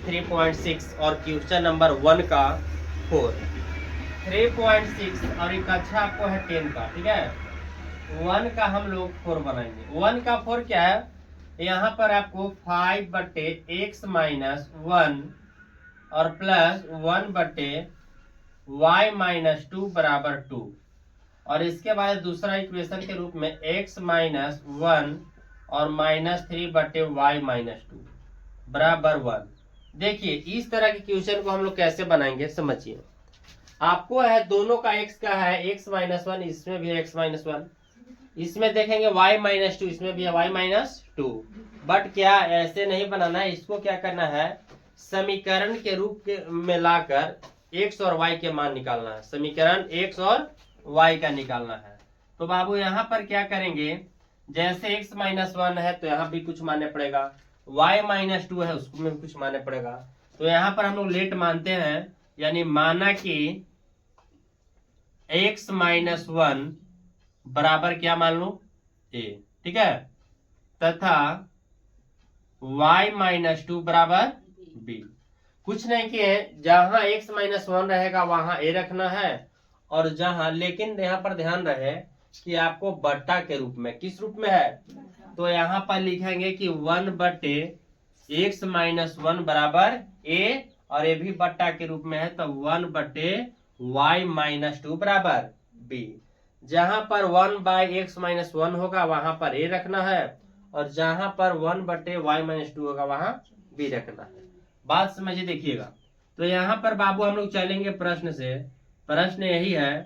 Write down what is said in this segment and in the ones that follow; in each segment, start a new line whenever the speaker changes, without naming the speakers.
3.6 और question number 1 का 4। 3.6 और एक अच्छा आपको है 10 का, ठीक है। 1 का हम लोग 4 बनाएंगे। 1 का 4 क्या है, यहाँ पर आपको 5/x-1 और प्लस 1/y-2 बराबर 2, और इसके बाद दूसरा इक्वेशन के रूप में x-1 और -3/y-2 बराबर 1। देखिए इस तरह के क्वेश्चन को हम लोग कैसे बनाएंगे समझिए। आपको है दोनों का x का है x-1, इसमें भी है x-1, इसमें देखेंगे y-2, इसमें भी है y-2। बट क्या ऐसे नहीं बनाना है, इसको क्या करना है, समीकरण के रूप में लाकर x और y के मान निकालना है। समीकरण x और y का निकालना है। तो बाबू यहाँ पर क्या करेंगे, जैसे x-1 है तो यहाँ भी कुछ मानना पड़ेगा, y-2 है उसको में भी कुछ मानना पड़ेगा। तो यहाँ पर हम लोग लेट मानते हैं, यानी माना कि x-1 बराबर क्या मान लो a, ठीक है, तथा y-2 बराबर b। कुछ नहीं किए, जहां x-1 रहेगा वहां a रखना है, और जहां, लेकिन यहाँ पर ध्यान रहे कि आपको बट्टा के रूप में, किस रूप में है, तो यहाँ पर लिखेंगे कि 1/x-1 बराबर a, और ये भी बट्टा के रूप में है तो 1/y-2 बराबर b। जहां पर 1/x-1 होगा वहां पर a रखना है, और जहां पर 1/y-2 होगा वहां b रखना है। बात समझिए, देखिएगा। तो यहाँ पर बाबू हम लोग चलेंगे प्रश्न से। प्रश्न यही है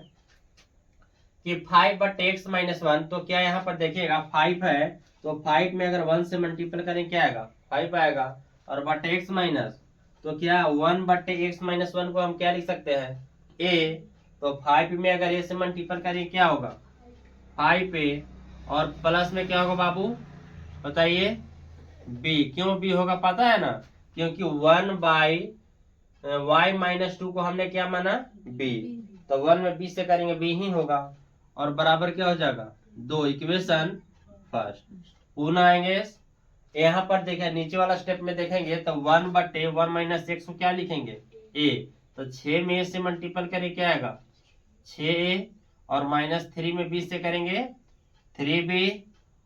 कि 5/x-1, तो क्या यहाँ पर देखिएगा 5 है, तो 5 में अगर 1 से मल्टीपल करें क्या आएगा, 5 आएगा, और बटे x माइनस, तो क्या 1/x-1 को हम क्या लिख सकते हैं, a। तो 5 में अगर a से मल्टीपल करें क्या होगा, 5a, और प्लस में क्या होगा बाबू बताइए, b। क्यों b होगा पता है ना, क्योंकि 1/y-2 को हमने क्या माना, b, तो 1 में b से करेंगे b ही होगा, और बराबर क्या हो जाएगा 2। Equation first. पुनः आएंगे यहाँ पर देखें, नीचे वाला स्टेप में देखेंगे तो 1/1 - x को क्या लिखेंगे a, तो 6 में a से मल्टीपल करें क्या आएगा 6a, और -3 में b से करेंगे 3b,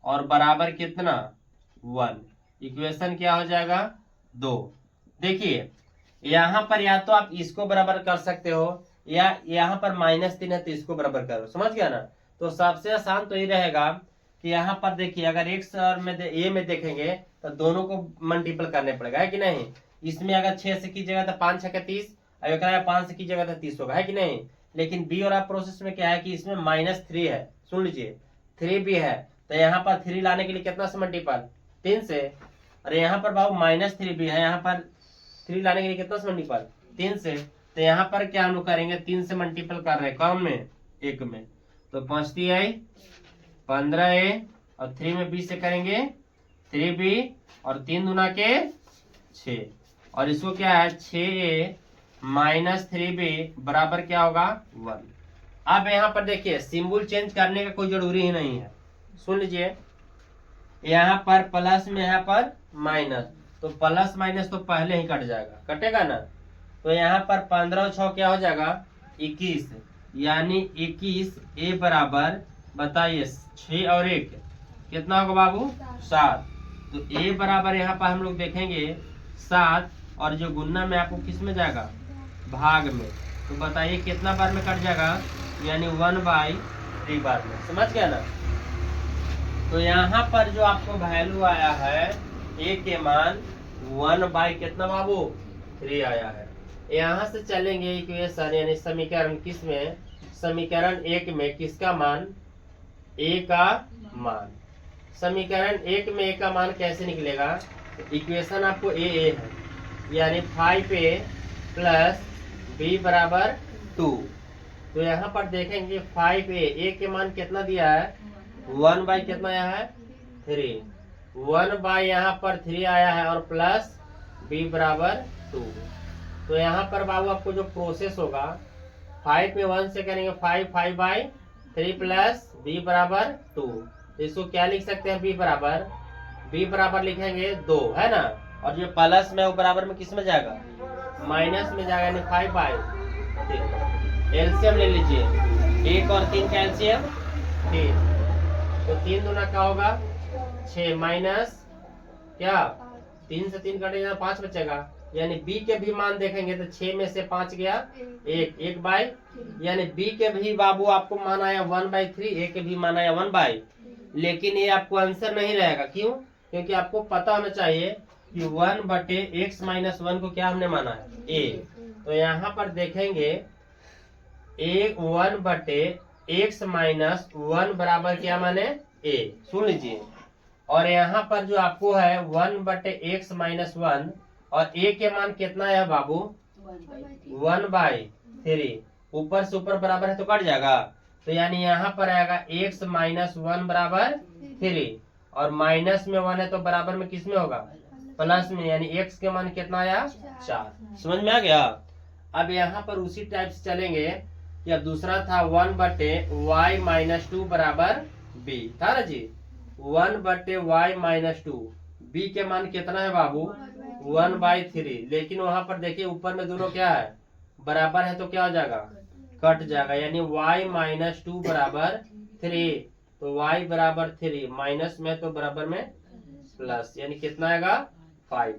और बराबर कितना 1। इक्वेशन क्या हो जाएगा 2। देखिए यहाँ पर या तो आप इसको बराबर कर सकते हो, या यहाँ पर -3 है तो इसको बराबर करो, समझ गया ना। तो सबसे आसान तो ये रहेगा कि यहाँ पर देखिए अगर x और में a में देखेंगे तो दोनों को मल्टीपल करने पड़ेगा, है कि नहीं। इसमें अगर 6 से कीजिएगा तो 5 6 30, अगर 5 से कीजिएगा तो 30 होगा, है कि नहीं। लेकिन b और प्रोसेस में क्या है कि इसमें -3 है, सुन लीजिए 3 भी है, तो यहाँ पर 3 लाने के लिए कितना से मल्टीपल 3 से, और यहाँ पर बाबू -3 भी है, यहाँ पर 3 लाने के लिए कितना से मल्टीपल 3 से, तो यहाँ पर क्या हम लोग करेंगे 3 से मल्टीपल कर रहे हैं, कौन में, एक में, तो 5 3 आई 15a, और 3 में b से करेंगे 3b, और 3 दूना के 6, और इसको क्या है 6a -3b बराबर क्या होगा 1। अब यहाँ पर देखिए सिंबल चेंज करने का कोई जरूरी ही नहीं है, सुन लीजिए। यहाँ पर प्लस में यहाँ पर माइनस, तो प्लस माइनस तो पहले ही कट जाएगा, कटेगा ना। तो यहाँ पर 15 और 6 क्या हो जाएगा 21, यानी 21a बराबर बताइए 6 और 1 कितना होगा बाबू 7। तो a बराबर यहाँ पर हम लोग देखेंगे 7, और जो गुना में आपको किस में जाएगा भाग में, तो बताइए कितना बार में कट जाएगा, यानी 1/3 बार में, समझ गया ना। तो यहाँ पर जो आपको वैल्यू आया है a के मान 1/कितना बाबू 3 आया है। यहाँ से चलेंगे इक्वेशन यानी समीकरण किस में, समीकरण 1 में किसका मान a का मान। समीकरण 1 में a का मान कैसे निकलेगा, तो इक्वेशन आपको a है, यानी 5a प्लस b बराबर 2। तो यहाँ पर देखेंगे 5a के मान कितना दिया है 1/ कितना आया है 3, 1/ यहाँ पर 3 आया है, और प्लस b बराबर 2। तो यहाँ पर बाबू आपको जो प्रोसेस होगा 5 में 1 से करेंगे 5/3 प्लस b बराबर 2। तो इसको क्या लिख सकते हैं b बराबर लिखेंगे 2, है ना। और जो प्लस में वो बराबर में किस में जाएगा, माइनस में जाएगा, यानी 5/। एलसीएम ले लीजिए, 1 और 3 का एलसीएम 3, तो 3 दूना क्या होगा 6 माइनस क्या 3 से 3 कटेगा 5 बचेगा, यानी बी के भी मान देखेंगे तो 6 में से 5 गया 1 यानी बी के भी बाबू आपको मान आया 1/3, ए के भी मान आया 1/। लेकिन ये आपको आंसर नहीं रहेगा, क्यों? क्योंकि आपको पता होना चाहिए कि 1/x-1 को क्या हमने माना है, ए। तो यहाँ पर देखेंगे 1/x-1 बराबर क्या माने ए, सुन लीजिए। और यहाँ पर जो आपको है 1/x-1 और ए के मान कितना है बाबू 1/3, ऊपर से ऊपर बराबर है तो कट जाएगा, तो यानी यहाँ पर आएगा x-1 बराबर 3 और माइनस में 1 है तो बराबर में किस में होगा, प्लस में, यानी x के मान कितना आया 4। समझ में आ गया? अब यहाँ पर उसी टाइप से चलेंगे कि अब दूसरा था 1/y-2 बराबर b था ना जी, 1/y-2 b के मान कितना है बाबू 1/3, लेकिन वहां पर देखिए ऊपर में दोनों क्या है बराबर है तो क्या हो जाएगा, कट जाएगा, यानी y-2 बराबर 3, तो y बराबर 3 माइनस में तो बराबर में प्लस, यानी कितना आएगा 5।